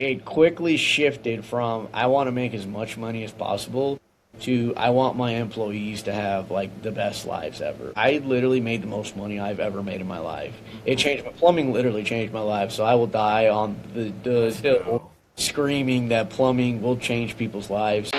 it quickly shifted from I want to make as much money as possible to I want my employees to have like the best lives ever. I literally made the most money I've ever made in my life. It changed my plumbing literally changed my life. So I will die on the Let's hill go. screaming that plumbing will change people's lives.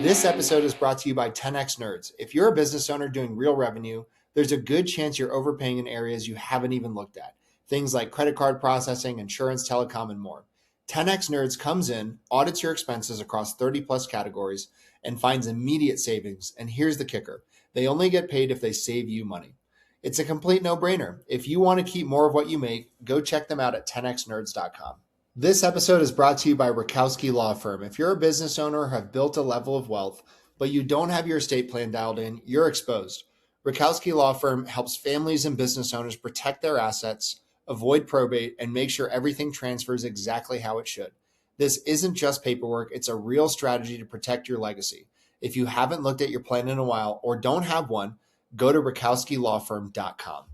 This episode is brought to you by 10x Nerds. If you're a business owner doing real revenue, there's a good chance you're overpaying in areas you haven't even looked at. Things like credit card processing, insurance, telecom, and more. 10x Nerds comes in, audits your expenses across 30 plus categories, and finds immediate savings. And here's the kicker. They only get paid if they save you money. It's a complete no-brainer. If you want to keep more of what you make, go check them out at 10xnerds.com. This episode is brought to you by Rakowski Law Firm. If you're a business owner or have built a level of wealth, but you don't have your estate plan dialed in, you're exposed. Rakowski Law Firm helps families and business owners protect their assets, avoid probate, and make sure everything transfers exactly how it should. This isn't just paperwork, it's a real strategy to protect your legacy. If you haven't looked at your plan in a while or don't have one, go to rakowskilawfirm.com.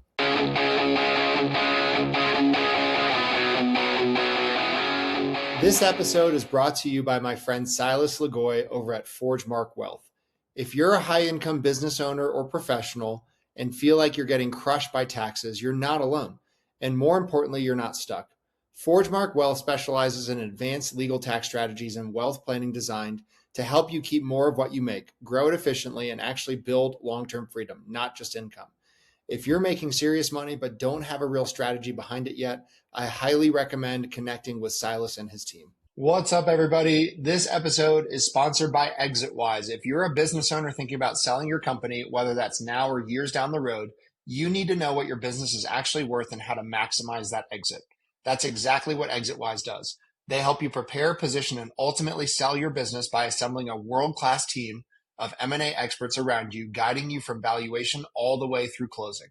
This episode is brought to you by my friend Silas Lagoy over at ForgeMark Wealth. If you're a high-income business owner or professional and feel like you're getting crushed by taxes, you're not alone. And more importantly, you're not stuck. ForgeMark Wealth specializes in advanced legal tax strategies and wealth planning designed to help you keep more of what you make, grow it efficiently, and actually build long-term freedom, not just income. If you're making serious money but don't have a real strategy behind it yet, I highly recommend connecting with Silas and his team. What's up, everybody? This episode is sponsored by ExitWise. If you're a business owner thinking about selling your company, whether that's now or years down the road, you need to know what your business is actually worth and how to maximize that exit. That's exactly what ExitWise does. They help you prepare, position, and ultimately sell your business by assembling a world-class team of M&A experts around you, guiding you from valuation all the way through closing.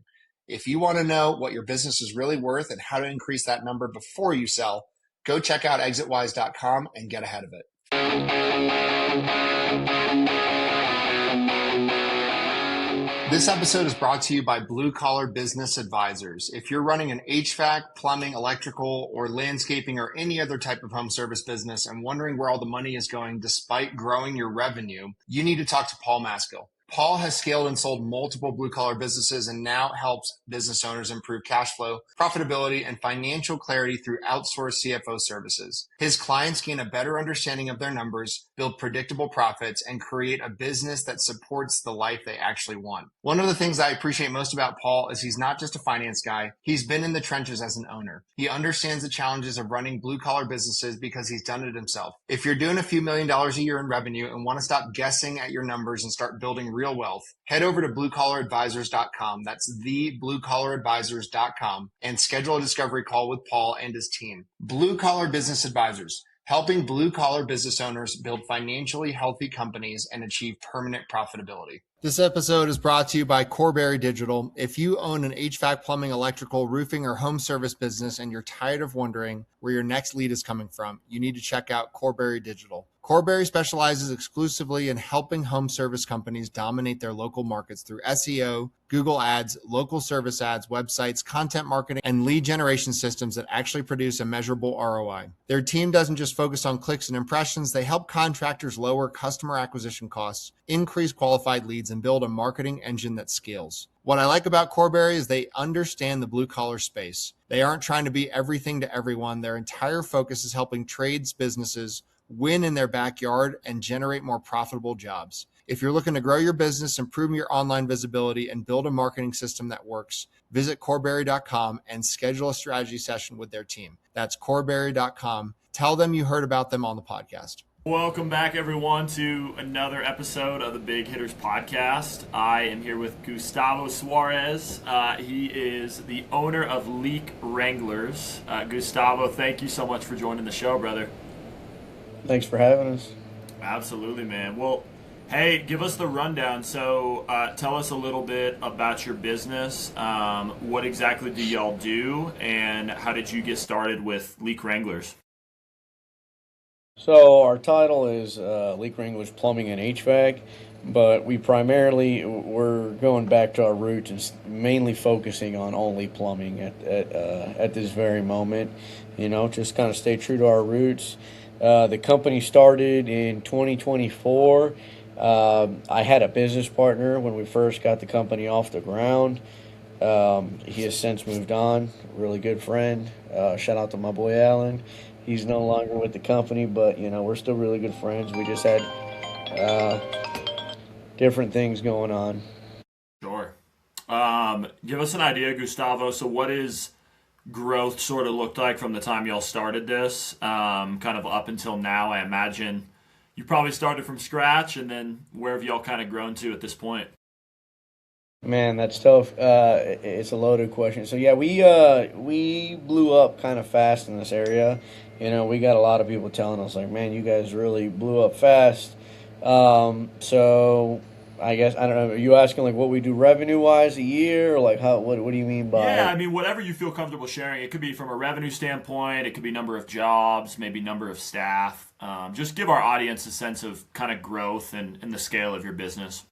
If you want to know what your business is really worth and how to increase that number before you sell, go check out exitwise.com and get ahead of it. This episode is brought to you by Blue Collar Business Advisors. If you're running an HVAC, plumbing, electrical, or landscaping, or any other type of home service business and wondering where all the money is going despite growing your revenue, you need to talk to Paul Maskill. Paul has scaled and sold multiple blue-collar businesses and now helps business owners improve cash flow, profitability, and financial clarity through outsourced CFO services. His clients gain a better understanding of their numbers, build predictable profits, and create a business that supports the life they actually want. One of the things I appreciate most about Paul is he's not just a finance guy. He's been in the trenches as an owner. He understands the challenges of running blue-collar businesses because he's done it himself. If you're doing a few $1,000,000 a year in revenue and want to stop guessing at your numbers and start building real wealth, head over to bluecollaradvisors.com. That's thebluecollaradvisors.com and schedule a discovery call with Paul and his team. Blue Collar Business Advisors, helping blue-collar business owners build financially healthy companies and achieve permanent profitability. This episode is brought to you by Corberry Digital. If you own an HVAC, plumbing, electrical, roofing, or home service business and you're tired of wondering where your next lead is coming from, you need to check out Corberry Digital. Corberry specializes exclusively in helping home service companies dominate their local markets through SEO, Google Ads, local service ads, websites, content marketing, and lead generation systems that actually produce a measurable ROI. Their team doesn't just focus on clicks and impressions. They help contractors lower customer acquisition costs, increase qualified leads, and build a marketing engine that scales. What I like about Corberry is they understand the blue collar space. They aren't trying to be everything to everyone. Their entire focus is helping trades businesses win in their backyard and generate more profitable jobs. If you're looking to grow your business, improve your online visibility, and build a marketing system that works, visit corberry.com and schedule a strategy session with their team. That's corberry.com. Tell them you heard about them on the podcast. Welcome back, everyone, to another episode of the Big Hitters Podcast. I am here with Gustavo Suarez. He is the owner of Leak Wranglers. Gustavo, thank you so much for joining the show, brother. Thanks for having us. Absolutely, man. Well, hey, give us the rundown. So tell us a little bit about your business. What exactly do y'all do, and how did you get started with Leak Wranglers? So our title is Leak Wranglers Plumbing and HVAC. but we're going back to our roots and mainly focusing on only plumbing at this very moment. Just kind of stay true to our roots. The company started in 2024. I had a business partner when we first got the company off the ground. He has since moved on. Really good friend. Shout out to my boy Alan. He's no longer with the company, but we're still really good friends. We just had different things going on. Sure. Give us an idea, Gustavo. So what is growth sort of looked like from the time y'all started this, kind of up until now? I imagine you probably started from scratch, and then where have y'all kind of grown to at this point? Man, that's tough. It's a loaded question. So yeah, we blew up kind of fast in this area. We got a lot of people telling us like, "Man, you guys really blew up fast." So I guess I don't know. Are you asking like what we do revenue wise a year, or like how? What do you mean by? Yeah, I mean whatever you feel comfortable sharing. It could be from a revenue standpoint. It could be number of jobs, maybe number of staff. Just give our audience a sense of kind of growth and the scale of your business.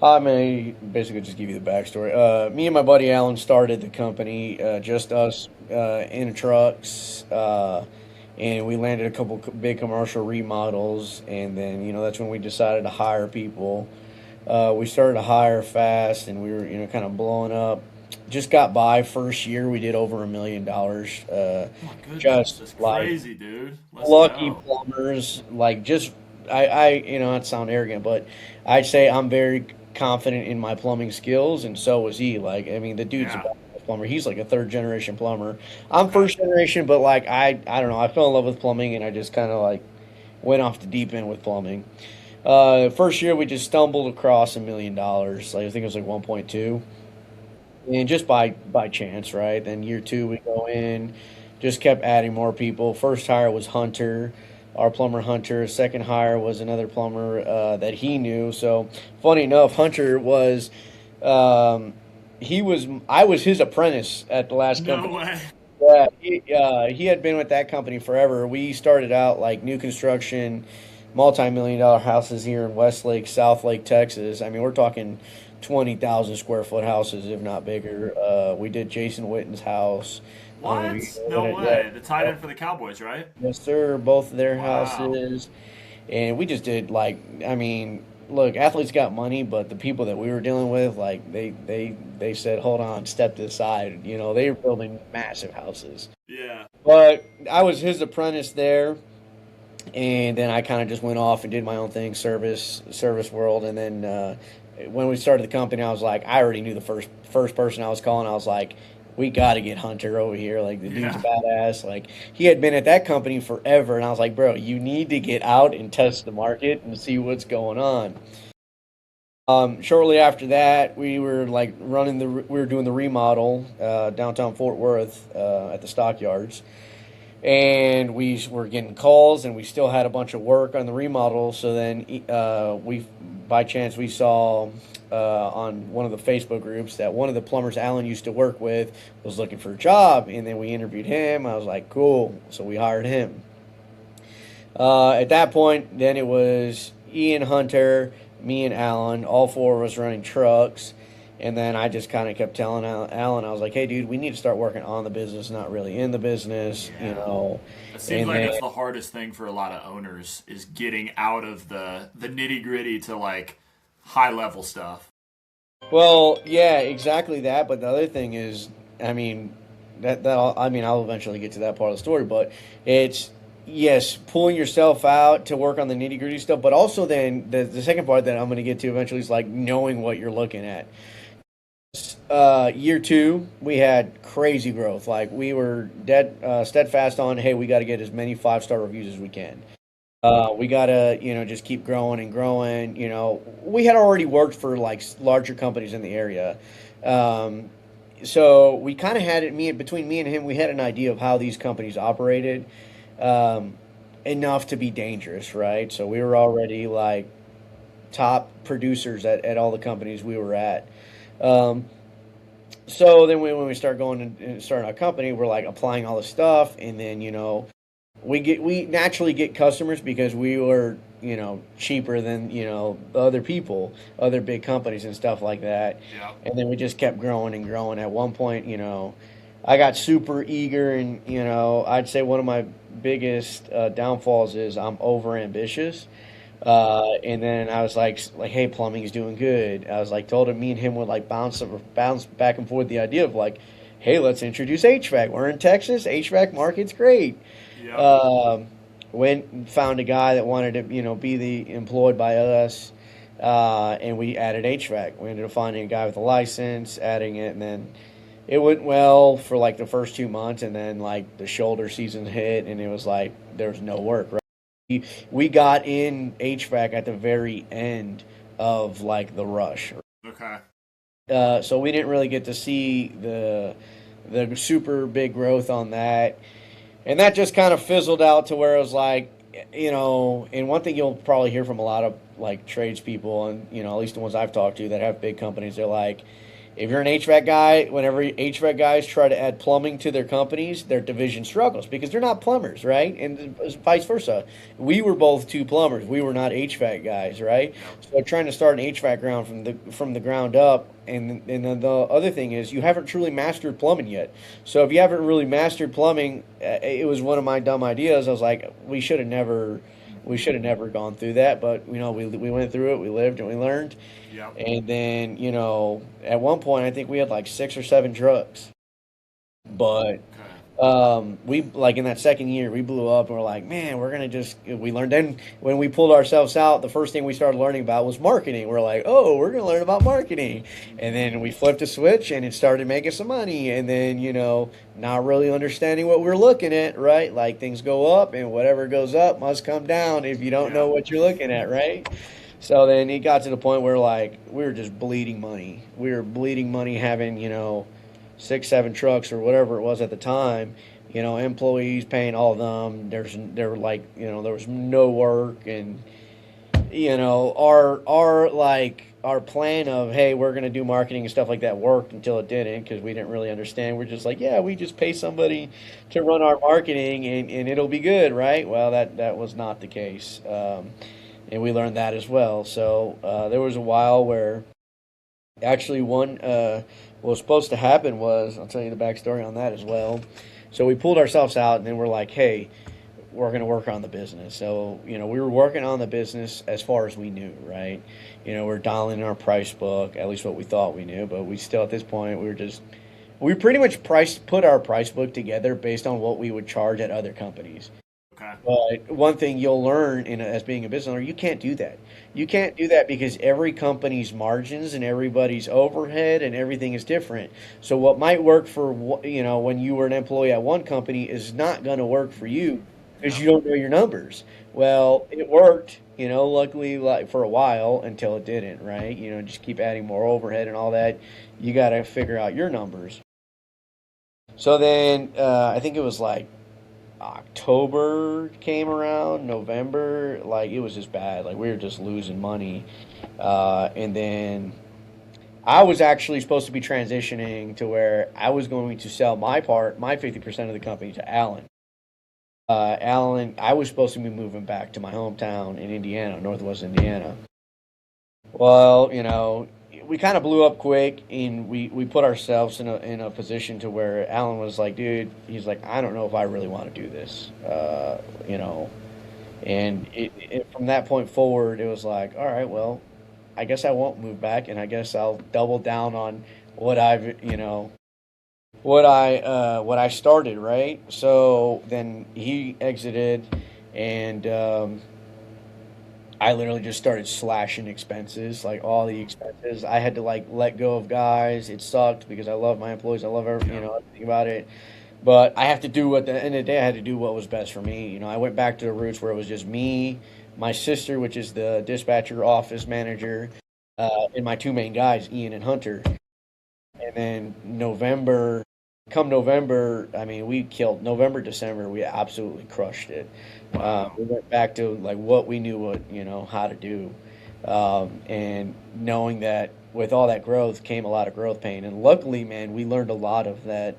I mean, basically just give you the backstory. Me and my buddy Alan started the company, just us in trucks, and we landed a couple big commercial remodels, and then that's when we decided to hire people. We started to hire fast, and we were kind of blowing up. Just got by first year, we did over $1 million. Oh my goodness, Just that's like crazy, dude. Let's lucky go. plumbers, like just I not sound arrogant, but I'd say I'm very confident in my plumbing skills, and so was he. Like, I mean, the dude's a Yeah. badass plumber. He's like a third generation plumber. I'm Okay. first generation, but like I don't know. I fell in love with plumbing, and I just kind of like went off the deep end with plumbing. First year we just stumbled across $1 million. Like I think it was like 1.2, and just by chance, right? Then year two we go in, just kept adding more people. First hire was Hunter, our plumber Hunter. Second hire was another plumber that he knew. So funny enough, Hunter was I was his apprentice at the last No company. way. Yeah, he had been with that company forever. We started out like new construction, multi-million dollar houses here in Westlake, Southlake, Texas. I mean, we're talking 20,000 square foot houses, if not bigger. We did Jason Witten's house. What? No way. The tight end for the Cowboys, right? Yes, sir. Both of their Wow. houses, and we just did like, I mean, look, athletes got money, but the people that we were dealing with, like, they said, hold on, step to the side. They were building massive houses. Yeah. But I was his apprentice there, and then I kind of just went off and did my own thing, service world, and then when we started the company, I was like, I already knew the first person I was calling. I was like, we got to get Hunter over here. Like, the dude's Yeah. badass. Like, he had been at that company forever, and I was like, bro, you need to get out and test the market and see what's going on. Shortly after that, we were like we were doing the remodel downtown Fort Worth at the stockyards, and we were getting calls, and we still had a bunch of work on the remodel. So then we by chance we saw on one of the Facebook groups that one of the plumbers Alan used to work with was looking for a job, and then we interviewed him. I was like, cool, so we hired him. At that point, then it was Ian, Hunter, me, and Alan, all four of us running trucks. And then I just kind of kept telling Alan, I was like, hey, dude, we need to start working on the business, not really in the business, Yeah. It seems And like then, that's the hardest thing for a lot of owners is getting out of the nitty gritty to like high level stuff. well, yeah, exactly that. But the other thing is, I mean, I'll eventually get to that part of the story, but it's, yes, pulling yourself out to work on the nitty gritty stuff, but also then the second part that I'm going to get to eventually is like knowing what you're looking at. Year two, we had crazy growth. Like, we were steadfast on, hey, we got to get as many 5-star reviews as we can. We gotta, just keep growing and growing. We had already worked for like larger companies in the area, so we kind of had it. Between me and him, we had an idea of how these companies operated, enough to be dangerous, right? So we were already like top producers at all the companies we were at. Um, so then when we start going and starting our company, we're like applying all this stuff, and then we naturally get customers because we were, cheaper than, other people, other big companies and stuff like that. Yeah. And then we just kept growing and growing. At one point, I got super eager, and, I'd say one of my biggest downfalls is I'm over ambitious. And then I was like, hey, plumbing's doing good. I was like, told him, me and him would like bounce back and forth the idea of like, hey, let's introduce HVAC. We're in Texas. HVAC market's great. Yeah. Went and found a guy that wanted to, be employed by us, and we added HVAC. We ended up finding a guy with a license, adding it, and then it went well for like the first 2 months, and then like the shoulder season hit, and it was like there was no work. Right? We got in HVAC at the very end of like the rush. Okay. So we didn't really get to see the super big growth on that. And that just kind of fizzled out to where it was like, and one thing you'll probably hear from a lot of like tradespeople, and, at least the ones I've talked to that have big companies, they're like, if you're an HVAC guy, whenever HVAC guys try to add plumbing to their companies, their division struggles because they're not plumbers, right? And vice versa. We were both two plumbers. We were not HVAC guys, right? So trying to start an HVAC ground from the ground up, and then the other thing is you haven't truly mastered plumbing yet. So if you haven't really mastered plumbing, it was one of my dumb ideas. I was like, we should have never gone through that, but we went through it, we lived, and we learned. Yep. And then, at one point I think we had like 6 or 7 trucks. But we, like, in that second year, we blew up, and we're like, man, we learned. Then when we pulled ourselves out, the first thing we started learning about was marketing. We're like, oh, we're going to learn about marketing. And then we flipped a switch, and it started making some money. And then, not really understanding what we're looking at, right? Like, things go up, and whatever goes up must come down if you don't know what you're looking at, right? So then it got to the point where, like, we were just bleeding money. We were bleeding money having, 6, 7 trucks or whatever it was at the time, employees, paying all of them. There was no work, and our plan of, hey, we're going to do marketing and stuff like that worked until it didn't, because we didn't really understand. We're just like, yeah, we just pay somebody to run our marketing and it'll be good, right? Well, that was not the case, and we learned that as well. So there was a while where actually what was supposed to happen was, I'll tell you the backstory on that as well. So we pulled ourselves out, and then we're like, hey, we're going to work on the business. So, we were working on the business as far as we knew, right? We're dialing in our price book, at least what we thought we knew, but we still, at this point, we pretty much put our price book together based on what we would charge at other companies. Okay. But one thing you'll learn as being a business owner, you can't do that. You can't do that because every company's margins and everybody's overhead and everything is different. So what might work for, when you were an employee at one company is not going to work for you because you don't know your numbers. Well, it worked, luckily, like, for a while until it didn't, right? Just keep adding more overhead and all that. You got to figure out your numbers. So then I think it was like October came around, November, like, it was just bad. Like, we were just losing money. And then I was actually supposed to be transitioning to where I was going to sell my 50% of the company to Alan. I was supposed to be moving back to my hometown in Indiana, Northwest Indiana. Well, we kind of blew up quick, and we put ourselves in a position to where Alan was like, dude, he's like, I don't know if I really want to do this, and from that point forward, it was like, all right, well, I guess I won't move back, and I guess I'll double down on what I started, right? So then he exited, and I literally just started slashing expenses, like all the expenses. I had to like let go of guys. It sucked because I love my employees. I love everything about it. But I have to do at the end of the day, I had to do what was best for me. I went back to the roots where it was just me, my sister, which is the dispatcher office manager, and my 2 main guys, Ian and Hunter. And then come November, I mean, we killed November, December. We absolutely crushed it. We went back to like what we knew how to do, and knowing that with all that growth came a lot of growth pain. And luckily, man, we learned a lot of that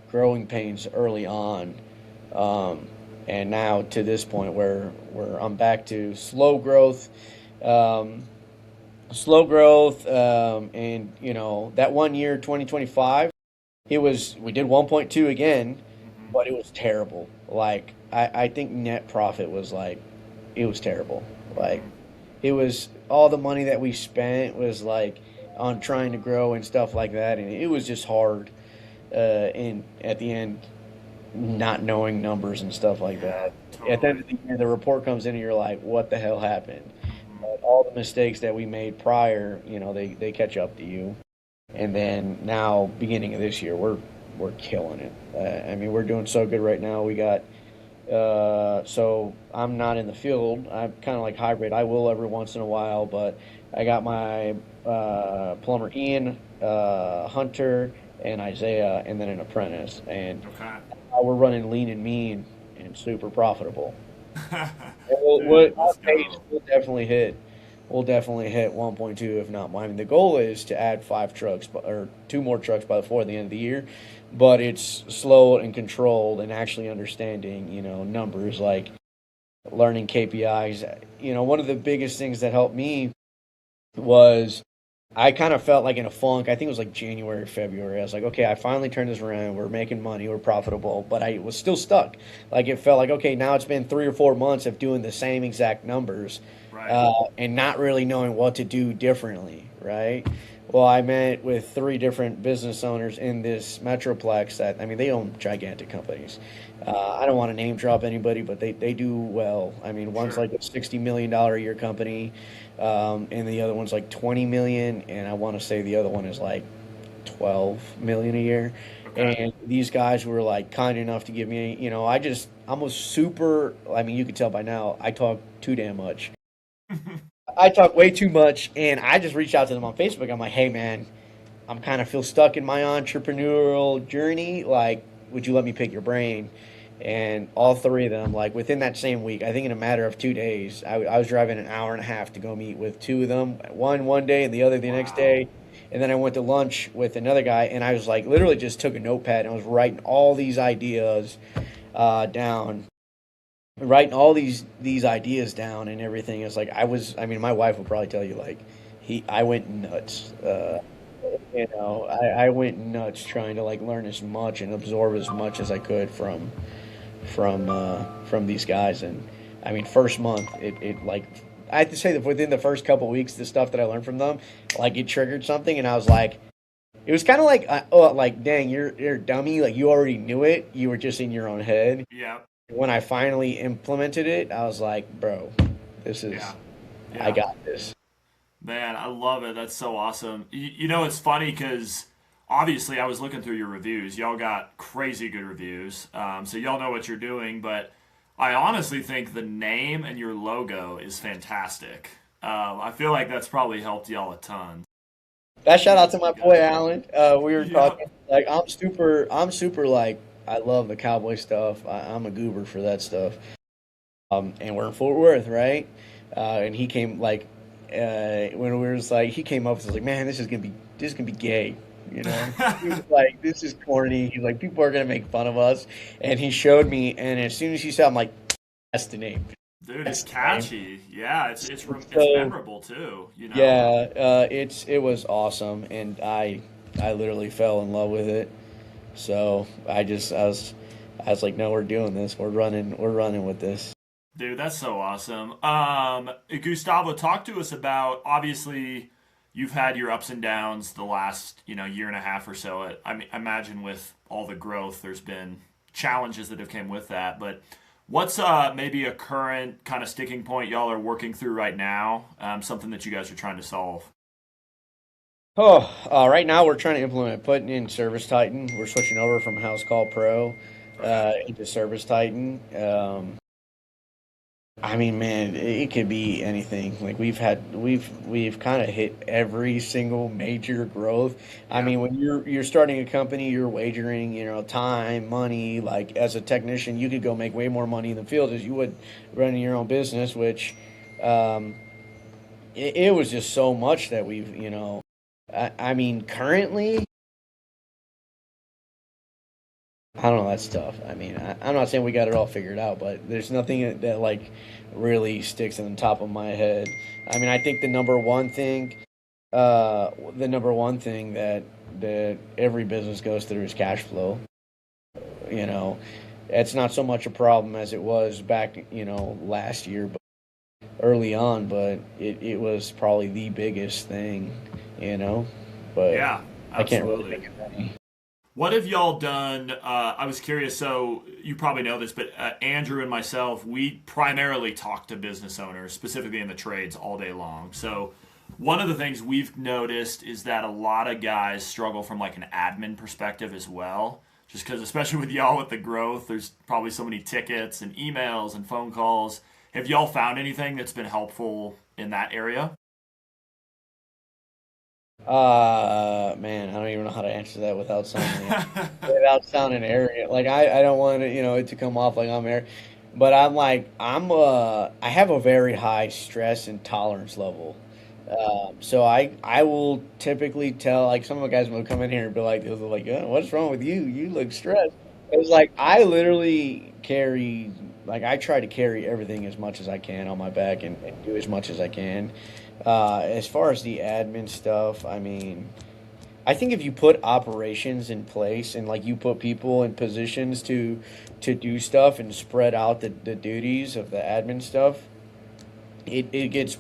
growing pains early on. and now to this point where I'm back to slow growth. Um, and that 1 year 2025, we did 1.2 again, Hmm. but it was terrible. Like I think net profit was like, it was terrible. Like Hmm. it was, all the money that we spent was like on trying to grow and stuff like that, and it was just hard. And at the end, not knowing numbers and stuff like Yeah, that. At the end totally. of the year, the report comes in and you're like, what the hell happened? Hmm. But all the mistakes that we made prior, they catch up to you. And then now, beginning of this year, we're killing it. I mean, we're doing so good right now. We got so I'm not in the field. I'm kind of like hybrid. I will every once in a while, but I got my plumber Ian, Hunter, and Isaiah, and then an apprentice. And Okay. we're running lean and mean and super profitable. Dude, Our let's pace go. will definitely hit. We'll definitely hit 1.2, if not more. I mean, the goal is to add 5 trucks, or 2 more trucks before the end of the year. But it's slow and controlled, and actually understanding, numbers, like learning KPIs. One of the biggest things that helped me was, I kind of felt like in a funk. I think it was like January, February. I was like, okay, I finally turned this around. We're making money. We're profitable. But I was still stuck. Like it felt like, okay, now it's been 3 or 4 months of doing the same exact numbers, Right. and not really knowing what to do differently, right? Well, I met with 3 different business owners in this metroplex that, I mean, they own gigantic companies. I don't want to name drop anybody, but they do well. I mean, one's Sure. like a $60 million a year company, and the other one's like 20 million, and I want to say the other one is like 12 million a year. Okay. And these guys were like kind enough to give me, I'm a super. I mean, you can tell by now, I talk too damn much. I talk way too much, and I just reached out to them on Facebook. I'm like, hey man, I'm kind of feel stuck in my entrepreneurial journey. Like, would you let me pick your brain? And all 3 of them, like within that same week, I think in a matter of 2 days, I was driving an hour and a half to go meet with 2 of them. One day and the other the next Wow. day. And then I went to lunch with another guy, and I was like, literally just took a notepad and I was writing all these ideas down, writing all these ideas down and everything. It's like I mean, my wife will probably tell you, like, I went nuts. I went nuts trying to like learn as much and absorb as much as I could from these guys. And I mean, first month, it like, I have to say that within the first couple weeks, the stuff that I learned from them, like it triggered something, and I was like, it was kind of like, oh, like, dang, you're a dummy. Like you already knew it. You were just in your own head. Yep. When I finally implemented it, I was like, bro, this is, Yeah. I Yeah. got this. Man, I love it. That's so awesome. It's funny because obviously I was looking through your reviews. Y'all got crazy good reviews. So y'all know what you're doing, but I honestly think the name and your logo is fantastic. I feel like that's probably helped y'all a ton. That shout out to You my boy guys. Alan. We were Yep. talking, like, I'm super like, I love the cowboy stuff. I'm a goober for that stuff. And we're in Fort Worth, right? And he came like, when we was like, he came up and was like, man, this is gonna be gay, you know? He was like, this is corny. He's like, people are gonna make fun of us. And he showed me, and as soon as he said, I'm like, that's the name. Dude, it's That's the name. catchy. Yeah, it's So memorable too, you know. yeah, it was awesome, and I literally fell in love with it. So I was like, no, we're doing this. We're running with this. Dude, that's so awesome. Gustavo, talk to us about, obviously you've had your ups and downs the last, year and a half or so. I mean, I imagine with all the growth, there's been challenges that have came with that. But what's maybe a current kind of sticking point y'all are working through right now? Something that you guys are trying to solve. Oh, right now we're trying to implement putting in Service Titan. We're switching over from House Call Pro Okay. into Service Titan. I mean, man, it could be anything. Like we've kind of hit every single major growth. I Yeah. mean, when you're starting a company, you're wagering, time, money. Like as a technician, you could go make way more money in the field as you would running your own business. Which, um, it was just so much that I mean, currently I don't know. That's tough. I mean, I'm not saying we got it all figured out, but there's nothing that like really sticks in the top of my head. I mean, I think the number one thing that every business goes through is cash flow. You know, it's not so much a problem as it was back, last year, but early on, but it was probably the biggest thing, but Yeah, I can't really absolutely. think of any. What have y'all done? I was curious. So you probably know this, but Andrew and myself, we primarily talk to business owners, specifically in the trades, all day long. So one of the things we've noticed is that a lot of guys struggle from like an admin perspective as well. Just because, especially with y'all with the growth, there's probably so many tickets and emails and phone calls. Have y'all found anything that's been helpful in that area? Man, I don't even know how to answer that without sounding arrogant. Like I don't want it to come off like I'm arrogant, but I have a very high stress and tolerance level. So I will typically tell, like, some of the guys will come in here and be like, they'll be like, what's wrong with you? You look stressed. It's like I literally I try to carry everything as much as I can on my back and do as much as I can. As far as the admin stuff, I mean, I think if you put operations in place and like you put people in positions to do stuff and spread out the duties of the admin stuff, it gets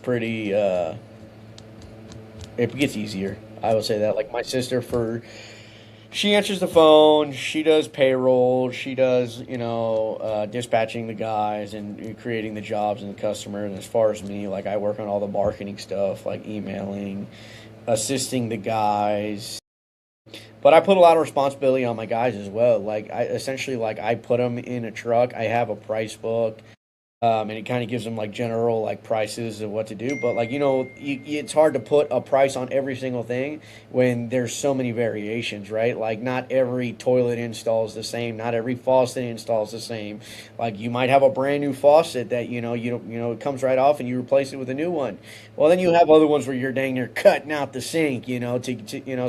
it gets easier. I would say that. Like my sister, she answers the phone, she does payroll, she does dispatching the guys and creating the jobs and the customer. And as far as me, like I work on all the marketing stuff, like emailing, assisting the guys. But I put a lot of responsibility on my guys as well. Like I essentially, like, I put them in a truck. I have a price book, and it kind of gives them like general like prices of what to do. But like it's hard to put a price on every single thing when there's so many variations, right? Like not every toilet install is the same, not every faucet install is the same. Like you might have a brand new faucet that you don't it comes right off and you replace it with a new one. Well, then you have other ones where you're dang near cutting out the sink,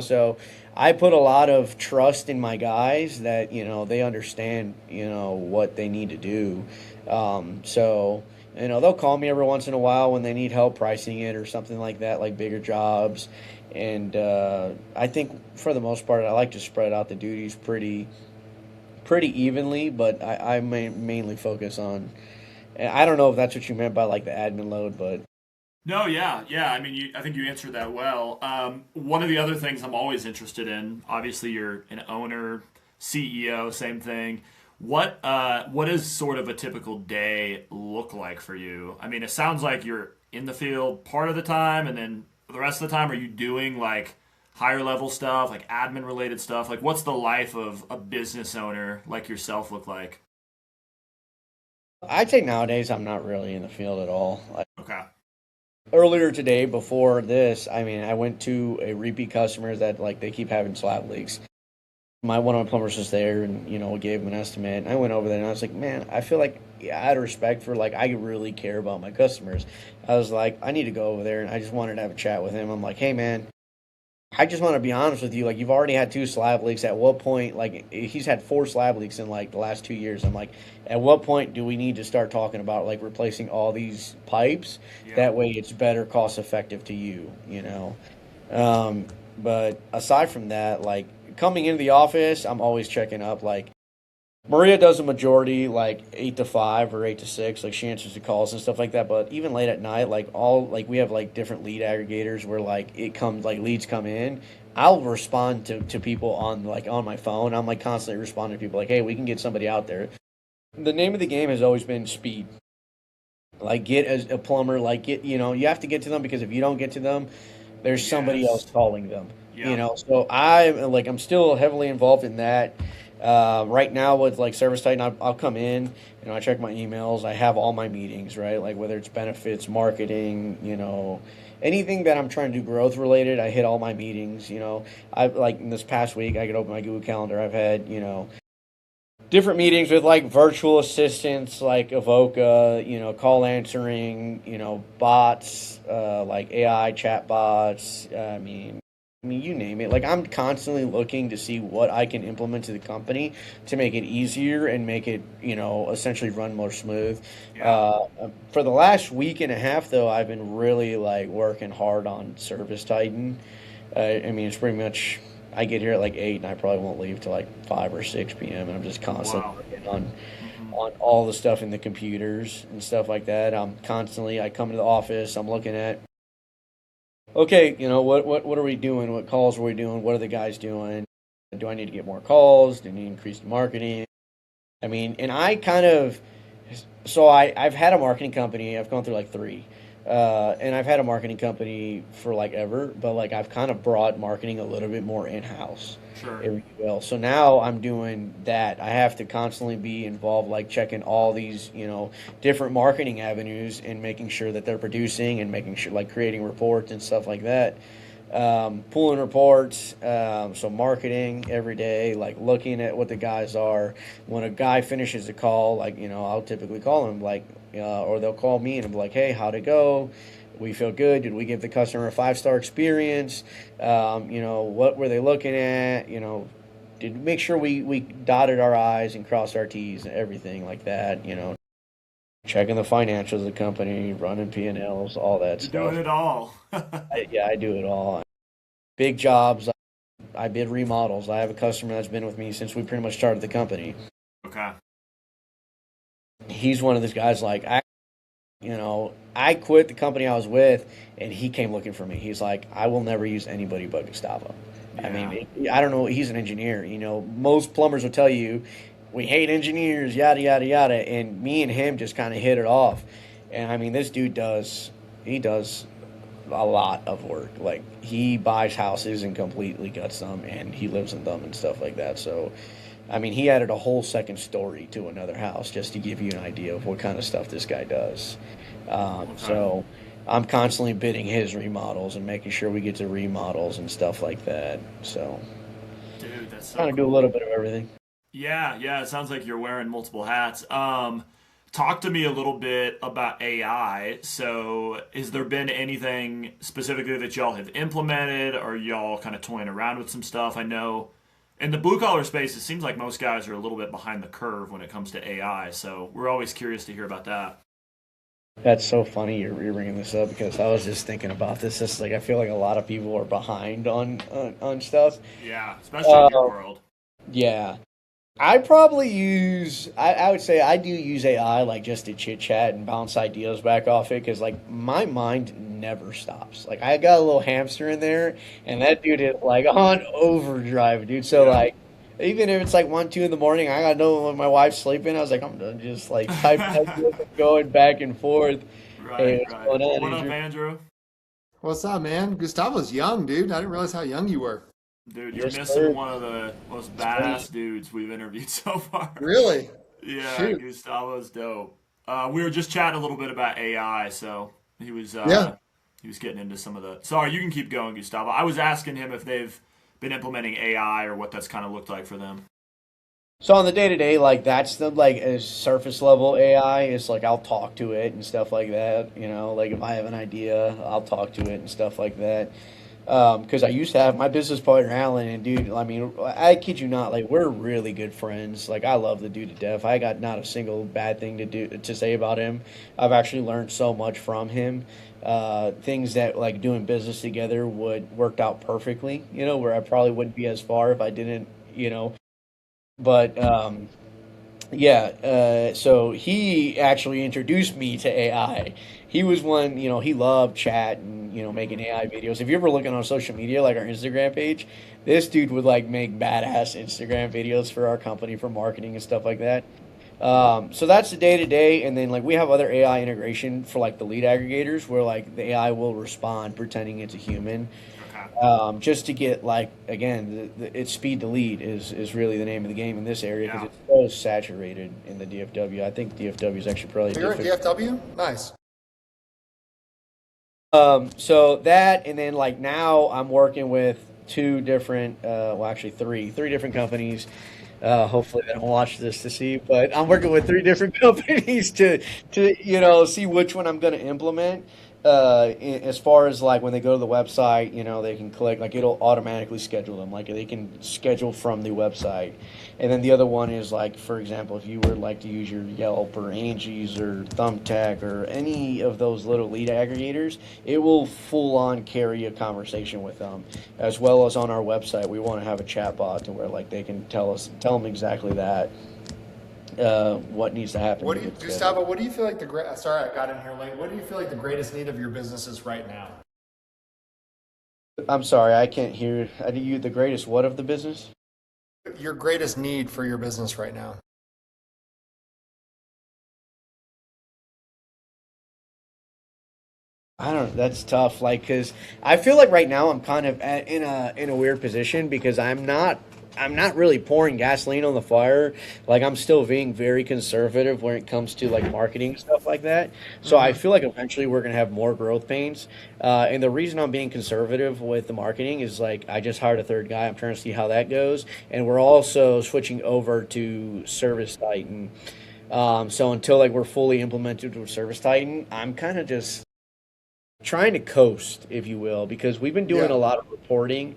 so. I put a lot of trust in my guys that they understand what they need to do. So they'll call me every once in a while when they need help pricing it or something like that, like bigger jobs. And I think for the most part, I like to spread out the duties pretty evenly, but I mainly focus on. I don't know if that's what you meant by like the admin load, but No, yeah, yeah. I mean, I think you answered that well. One of the other things I'm always interested in, obviously, you're an owner, CEO, same thing. What does sort of a typical day look like for you? I mean, it sounds like you're in the field part of the time, and then the rest of the time, are you doing like higher level stuff, like admin related stuff? Like, what's the life of a business owner like yourself look like? I'd say nowadays I'm not really in the field at all. Okay. Earlier today, before this, I mean, I went to a repeat customer that like they keep having slab leaks. My one of my plumbers was there, and we gave him an estimate. And I went over there, and I was like, man, I feel like, yeah, out of respect for like I really care about my customers. I was like, I need to go over there, and I just wanted to have a chat with him. I'm like, hey, man, I just want to be honest with you. Like, you've already had two slab leaks. At what point, like, he's had four slab leaks in like the last 2 years. I'm like, at what point do we need to start talking about like replacing all these pipes? Yeah. That way, it's better cost effective to you. Um, but aside from that, like coming into the office, I'm always checking up. Like Maria does a majority, like 8 to 5 or 8 to 6. Like she answers the calls and stuff like that. But even late at night, we have like different lead aggregators where like it comes like leads come in. I'll respond to people on my phone. I'm like constantly responding to people like, hey, we can get somebody out there. The name of the game has always been speed. Like get a plumber, like you have to get to them because if you don't get to them, there's somebody else Yes. calling them. Yeah. So I'm still heavily involved in that. Right now with like Service Titan, I'll come in, I check my emails. I have all my meetings, right? Like whether it's benefits, marketing, anything that I'm trying to do growth related, I hit all my meetings. I like in this past week, I could open my Google Calendar. I've had, different meetings with like virtual assistants like Avoca, call answering, bots, like AI chat bots. I mean, I mean, you name it. Like, I'm constantly looking to see what I can implement to the company to make it easier and make it, essentially run more smooth. Yeah. For the last week and a half, though, I've been really like working hard on Service Titan. I mean, it's pretty much I get here at like 8 and I probably won't leave till like 5 or 6 p.m. and I'm just constantly Wow. working on all the stuff in the computers and stuff like that. I come to the office, I'm looking at, okay, what are we doing? What calls are we doing? What are the guys doing? Do I need to get more calls? Do I need to increase the marketing? I mean, and I kind of, so I've had a marketing company. I've gone through like three. And I've had a marketing company for like ever, but like I've kind of brought marketing a little bit more in-house, Sure. if you will. So now I'm doing that. I have to constantly be involved, like checking all these, different marketing avenues and making sure that they're producing and making sure, like creating reports and stuff like that. Pulling reports, so marketing every day, like looking at what the guys are. When a guy finishes a call, like, I'll typically call him, like, or they'll call me and be like, hey, how'd it go? We feel good. Did we give the customer a 5-star experience? What were they looking at? Did make sure we dotted our I's and crossed our T's and everything like that, checking the financials of the company, running P&Ls, all that You're stuff. doing it all. I do it all. Big jobs. I bid remodels. I have a customer that's been with me since we pretty much started the company. Okay. He's one of those guys like, I quit the company I was with and he came looking for me. He's like, I will never use anybody but Gustavo. I mean, I don't know. He's an engineer. Most plumbers will tell you, we hate engineers, yada, yada, yada. And me and him just kind of hit it off. And I mean, this dude does a lot of work. Like, he buys houses and completely guts them and he lives in them and stuff like that. So, I mean, he added a whole second story to another house just to give you an idea of what kind of stuff this guy does. So I'm constantly bidding his remodels and making sure we get to remodels and stuff like that. So, Dude, that's so kind of cool. do a little bit of everything. Yeah, it sounds like you're wearing multiple hats. Talk to me a little bit about AI. So, has there been anything specifically that y'all have implemented, or y'all kind of toying around with some stuff? I know in the blue collar space, it seems like most guys are a little bit behind the curve when it comes to AI. So, we're always curious to hear about that. That's so funny you're bringing this up because I was just thinking about this. It's like I feel like a lot of people are behind on stuff. Yeah, especially in your world. Yeah. I probably I would say I do use AI like just to chit chat and bounce ideas back off it because like my mind never stops. Like I got a little hamster in there and that dude is like on overdrive, dude. So Yeah. like even if it's like 1, 2 in the morning, I gotta know when my wife's sleeping. I was like, I'm done just like typing ideas and going back and forth. Hey, Right, what's right. going on, What up, Andrew? Andrew? What's up, man? Gustavo's young, dude. I didn't realize how young you were. Dude, you're Yes, missing sir. one of the most badass dudes we've interviewed so far. Really? Yeah, Shoot. Gustavo's dope. We were just chatting a little bit about AI, so he was Yeah. he was getting into some of the. Sorry, you can keep going, Gustavo. I was asking him if they've been implementing AI or what that's kind of looked like for them. So on the day to day, like that's the like as surface level AI. It's like I'll talk to it and stuff like that. Like if I have an idea, I'll talk to it and stuff like that. Because I used to have my business partner Alan, and dude, I mean, I kid you not, like we're really good friends. Like I love the dude to death. I got not a single bad thing to say about him. I've actually learned so much from him. Things that like doing business together would worked out perfectly. Where I probably wouldn't be as far if I didn't. But yeah, so he actually introduced me to AI. He was one, he loved chat and, making AI videos. If you're ever looking on social media, like our Instagram page, this dude would like make badass Instagram videos for our company for marketing and stuff like that. So that's the day to day. And then like we have other AI integration for like the lead aggregators where like the AI will respond pretending it's a human. Okay. Just to get like again, it's speed to lead is really the name of the game in this area because Yeah. it's so saturated in the DFW. I think DFW is actually probably You're at difficult. DFW? Nice. So that and then like now I'm working with two different, well actually three different companies. Hopefully they don't watch this to see, but I'm working with three different companies to see which one I'm going to implement. as far as like when they go to the website, they can click, like it'll automatically schedule them. Like they can schedule from the website. And then the other one is like, for example, if you were like to use your Yelp or Angie's or Thumbtack or any of those little lead aggregators, it will full on carry a conversation with them. As well as on our website, we want to have a chat bot to where like they can tell them exactly that. What needs to happen. Gustavo, what do you feel like sorry, I got in here late. What do you feel like the greatest need of your business is right now? I'm sorry, I can't hear. You the greatest what of the business? Your greatest need for your business right now. I don't. That's tough. Like, cause I feel like right now I'm kind of in a weird position because I'm not really pouring gasoline on the fire. Like I'm still being very conservative when it comes to like marketing and stuff like that. So I feel like eventually we're gonna have more growth pains. And the reason I'm being conservative with the marketing is like I just hired a third guy. I'm trying to see how that goes, and we're also switching over to Service Titan. So until like we're fully implemented with Service Titan, I'm kind of just trying to coast, if you will, because we've been doing a lot of reporting.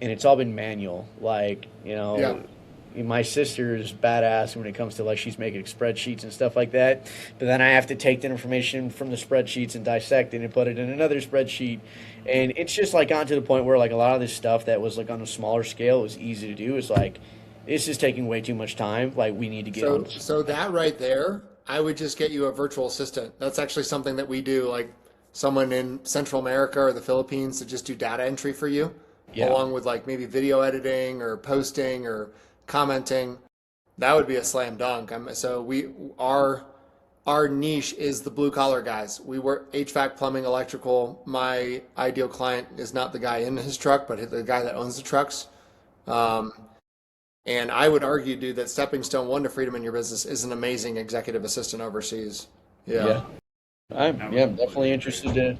And it's all been manual. Like, my sister is badass when it comes to, like, she's making spreadsheets and stuff like that. But then I have to take the information from the spreadsheets and dissect it and put it in another spreadsheet. And it's just, like, gotten to the point where, like, a lot of this stuff that was, like, on a smaller scale was easy to do. It's like, this is taking way too much time. Like, we need to get on. So that right there, I would just get you a virtual assistant. That's actually something that we do, like, someone in Central America or the Philippines to just do data entry for you. Yeah. Along with like maybe video editing or posting or commenting, that would be a slam dunk. Our niche is the blue collar guys. We work HVAC, plumbing, electrical. My ideal client is not the guy in his truck, but the guy that owns the trucks. And I would argue, dude, that stepping stone one to freedom in your business is an amazing executive assistant overseas. Yeah. I'm definitely interested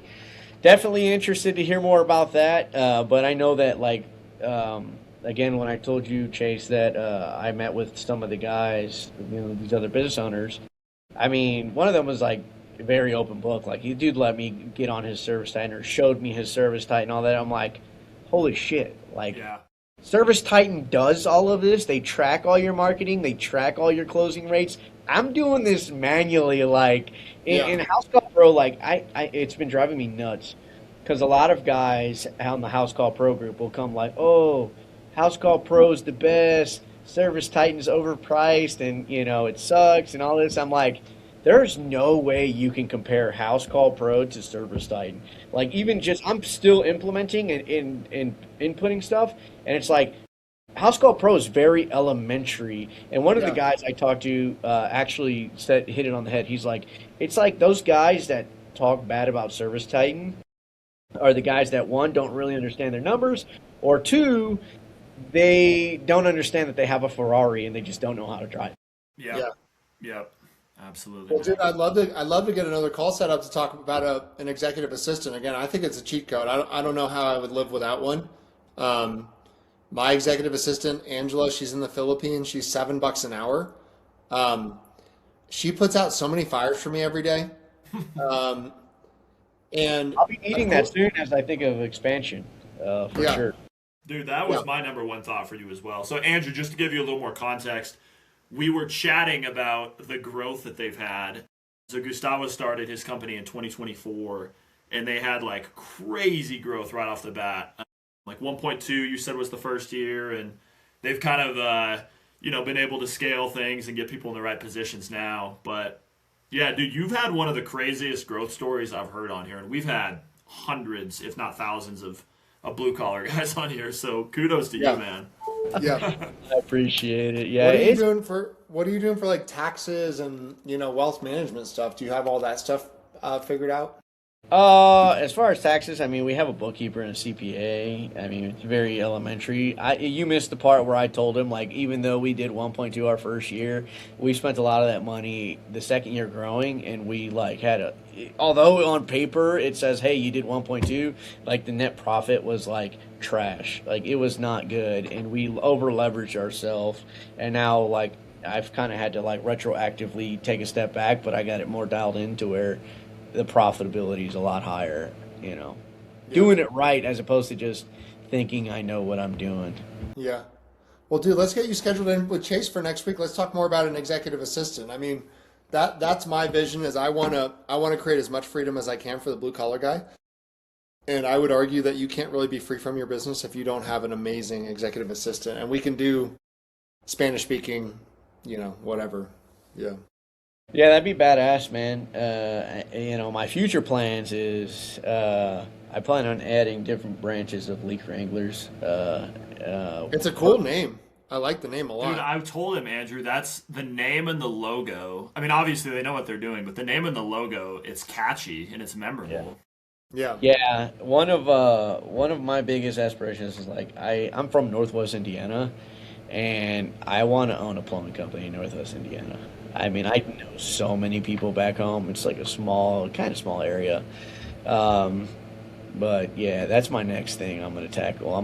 to hear more about that. But I know that, like, again, when I told you, Chase, that I met with some of the guys, these other business owners, I mean, one of them was, like, a very open book. Like, he dude let me get on his Service Titan or showed me his Service Titan and all that. I'm like, holy shit. Like, Service Titan does all of this. They track all your marketing. They track all your closing rates. I'm doing this manually, like, in House Call Pro, like, it's been driving me nuts. Because a lot of guys on the House Call Pro group will come like, oh, House Call Pro is the best, Service Titan's overpriced, and, it sucks, and all this. I'm like, there's no way you can compare House Call Pro to Service Titan. Like, even just, I'm still implementing and inputting stuff, and it's like, House Call Pro is very elementary, and one of the guys I talked to actually hit it on the head. He's like, it's like those guys that talk bad about Service Titan are the guys that, one, don't really understand their numbers, or two, they don't understand that they have a Ferrari and they just don't know how to drive. Yeah. Absolutely. Well, dude, I'd love to get another call set up to talk about an executive assistant. Again, I think it's a cheat code. I don't know how I would live without one. My executive assistant, Angela, she's in the Philippines. She's $7 an hour. She puts out so many fires for me every day. And I'll be needing that soon as I think of expansion, for sure. Dude, that was my number one thought for you as well. So, Andrew, just to give you a little more context, we were chatting about the growth that they've had. So Gustavo started his company in 2024, and they had like crazy growth right off the bat. Like 1.2, you said was the first year, and they've kind of, been able to scale things and get people in the right positions now. But yeah, dude, you've had one of the craziest growth stories I've heard on here, and we've had hundreds, if not thousands, of blue collar guys on here. So kudos to you, man. Yeah, I appreciate it. Yeah, what are you doing for like taxes and wealth management stuff? Do you have all that stuff figured out? As far as taxes, I mean, we have a bookkeeper and a CPA. I mean, it's very elementary. You missed the part where I told him, like, even though we did 1.2 our first year, we spent a lot of that money the second year growing, and we like although on paper it says, hey, you did 1.2, like the net profit was like trash. Like it was not good, and we over leveraged ourselves, and now like I've kind of had to like retroactively take a step back, but I got it more dialed in to where the profitability is a lot higher, doing it right as opposed to just thinking I know what I'm doing. Yeah. Well, dude, let's get you scheduled in with Chase for next week. Let's talk more about an executive assistant. I mean, that's my vision is I want to create as much freedom as I can for the blue collar guy. And I would argue that you can't really be free from your business if you don't have an amazing executive assistant. And we can do Spanish speaking, whatever. Yeah. Yeah, that'd be badass, man. My future plans is I plan on adding different branches of Leak Wranglers. It's a cool name. I like the name a lot. Dude, I've told him, Andrew, that's the name and the logo. I mean, obviously they know what they're doing, but the name and the logo, it's catchy and it's memorable. Yeah. Yeah. One of my biggest aspirations is I'm from Northwest Indiana, and I want to own a plumbing company in Northwest Indiana. I mean, I know so many people back home. It's like a kind of small area. But yeah, that's my next thing I'm going to tackle.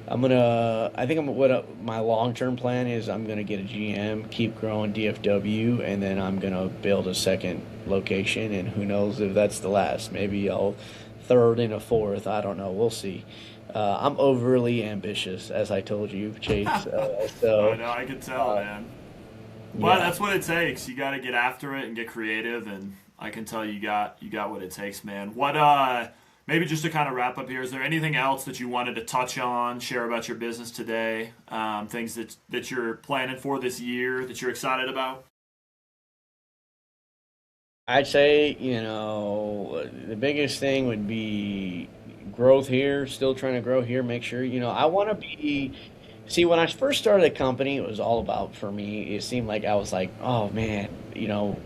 I think what my long-term plan is, I'm going to get a GM, keep growing DFW, and then I'm going to build a second location, and who knows if that's the last. Maybe I'll third and a fourth. I don't know. We'll see. I'm overly ambitious, as I told you, Chase. Oh, no, I can tell, man. But that's what it takes. You got to get after it and get creative, and I can tell you got what it takes, man. Maybe just to kind of wrap up here, is there anything else that you wanted to touch on, share about your business today, things that you're planning for this year that you're excited about? I'd say, the biggest thing would be growth here, still trying to grow here, make sure, I want to be. See, when I first started the company, it was all about, for me, it seemed like I was like, oh man,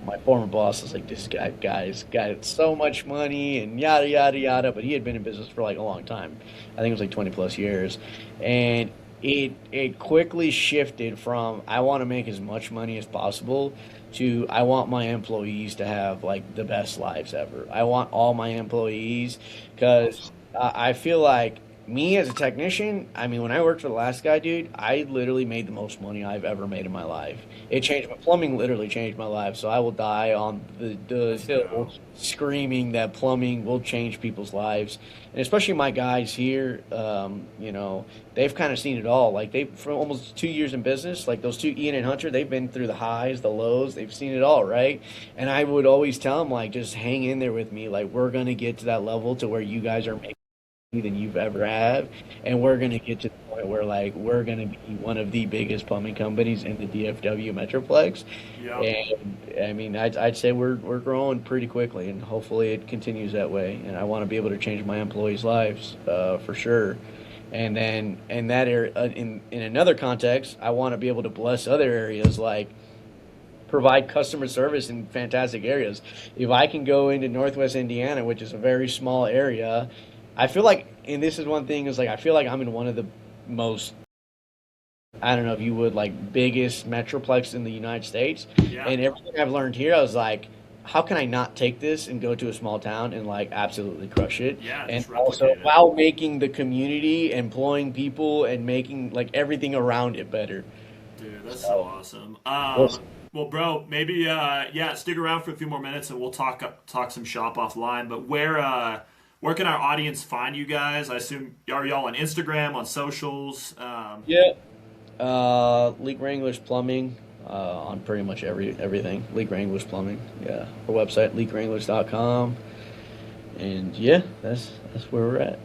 my former boss was like, this guy's got so much money and yada, yada, yada, but he had been in business for like a long time. I think it was like 20 plus years. And it quickly shifted from, I want to make as much money as possible to, I want my employees to have like the best lives ever. I want all my employees, because I feel like, me as a technician, I mean, when I worked for the last guy, dude, I literally made the most money I've ever made in my life. Plumbing literally changed my life, so I will die on the hill screaming that plumbing will change people's lives. And especially my guys here, they've kind of seen it all. Like, for almost 2 years in business, like those two, Ian and Hunter, they've been through the highs, the lows, they've seen it all, right? And I would always tell them, like, just hang in there with me. Like, we're going to get to that level to where you guys are making than you've ever had, and we're going to get to the point where we're going to be one of the biggest plumbing companies in the DFW Metroplex. Yep. And I mean, I'd say we're growing pretty quickly, and hopefully it continues that way. And I want to be able to change my employees' lives for sure. And then in that area, in another context, I want to be able to bless other areas, like provide customer service in fantastic areas. If I can go into Northwest Indiana, which is a very small area, I feel like, and this is one thing, is like, I feel like I'm in one of the most, I don't know if you would, like, biggest metroplex in the United States. Yeah. And everything I've learned here, I was like, how can I not take this and go to a small town and like absolutely crush it? Yeah, and also while making the community, employing people, and making like everything around it better. Dude, that's so awesome. Well, bro, maybe stick around for a few more minutes and we'll talk some shop offline. But where can our audience find you guys? I assume, are y'all on Instagram, on socials? Leak Wranglers Plumbing, on pretty much everything. Leak Wranglers Plumbing, yeah. Our website, leakwranglers.com. And yeah, that's where we're at.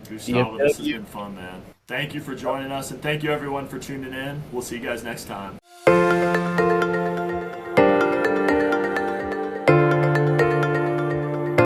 Gustavo, this has been fun, man. Thank you for joining us, and thank you everyone for tuning in. We'll see you guys next time.